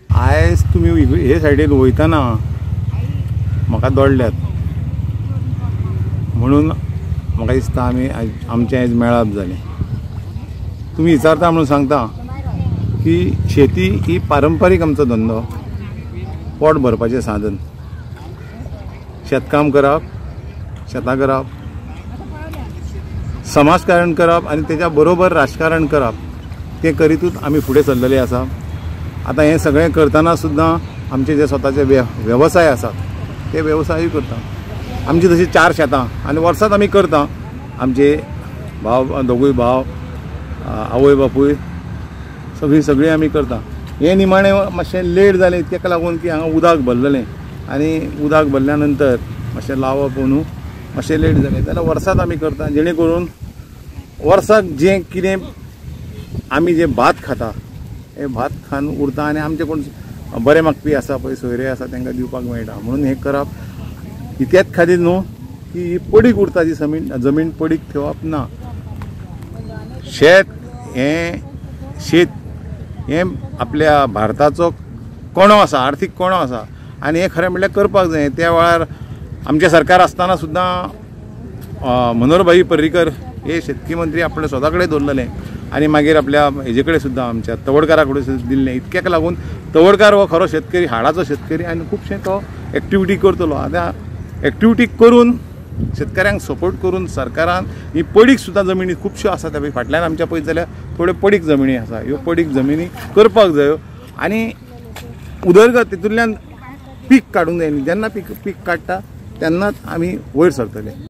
आयज तुम्ही हे सायडीन वयतना म्हाका दडल्यात म्हणून म्हाका दिसता आमचें आयज मेळप जालें। तुम्ही विचारता म्हणून सांगता की शेती ही पारंपारीक आमचो धंदो, पोट भरपाचें साधन। शेतकाम करप, शेतां करप, समाजकारण करप आनी तेच्या बरोबर राजकारण करप, तें करीतूच आमी फुडें सरलेले आसा। आता हे सगळें करतना सुद्दां आमचे जे स्वताचे वेवसाय आसात ते वेवसायूय करता। आमची तशी 4 शेतां आनी वर्सात आमी करता। आमचे भाव, दोगूय भाव, आवय बापूय सगळीं आमी करता। हे निमाणें मातशें लेट जालें इतक्याक लागून की हांगा उदक भरलेलें आनी उदक भरल्या नंतर मातशें लावप न्हू, मातशें लेट जालें जाल्यार वर्सात आमी करता, जेणे करून वर्साक जें कितें आमी जे भात खाता हे भात खावन उरता आनी आमचे कोण बरे मागपी आसा पळय, सोयरे आसा तांकां दिवपाक मेळटा। म्हणून हे करप इतल्याच खातीर न्हू की ही पडीक उरता, जी जमीन पडीक ठेवप ना। शेत हे आपल्या भारताचो कोणो आसा, आर्थीक कोणो आसा आनी हे खरें म्हणल्यार करपाक जाय। त्या वेळार आमचे सरकार आसतना सुद्दां मनोहरभाई पर्रीकर हे शेतकी मंत्री आपले स्वता कडेन दवरलेले आनी मागीर आपल्या हेजे कडेन सुद्दां आमच्या तवडकारा कडेन सुद्दां दिल्लें। इतक्याक लागून तवडकार हो खरो शेतकरी, हाडाचो शेतकरी आनी खुबशे तो एक्टिविटी करतलो। आतां एक्टिविटी करून शेतकऱ्यांक सपोर्ट करून सरकारान ही पडीक सुद्दां जमिनी खुबश्यो आसा, त्या फाटल्यान आमच्या पळयत जाल्यार थोड्यो पडीक जमिनी आसा, ह्यो पडीक जमिनी करपाक जायो आनी उदरगत तितूंतल्यान पीक काडूंक जाय। जेन्ना पीक काडटा तेन्नाच आमी वयर सरतले।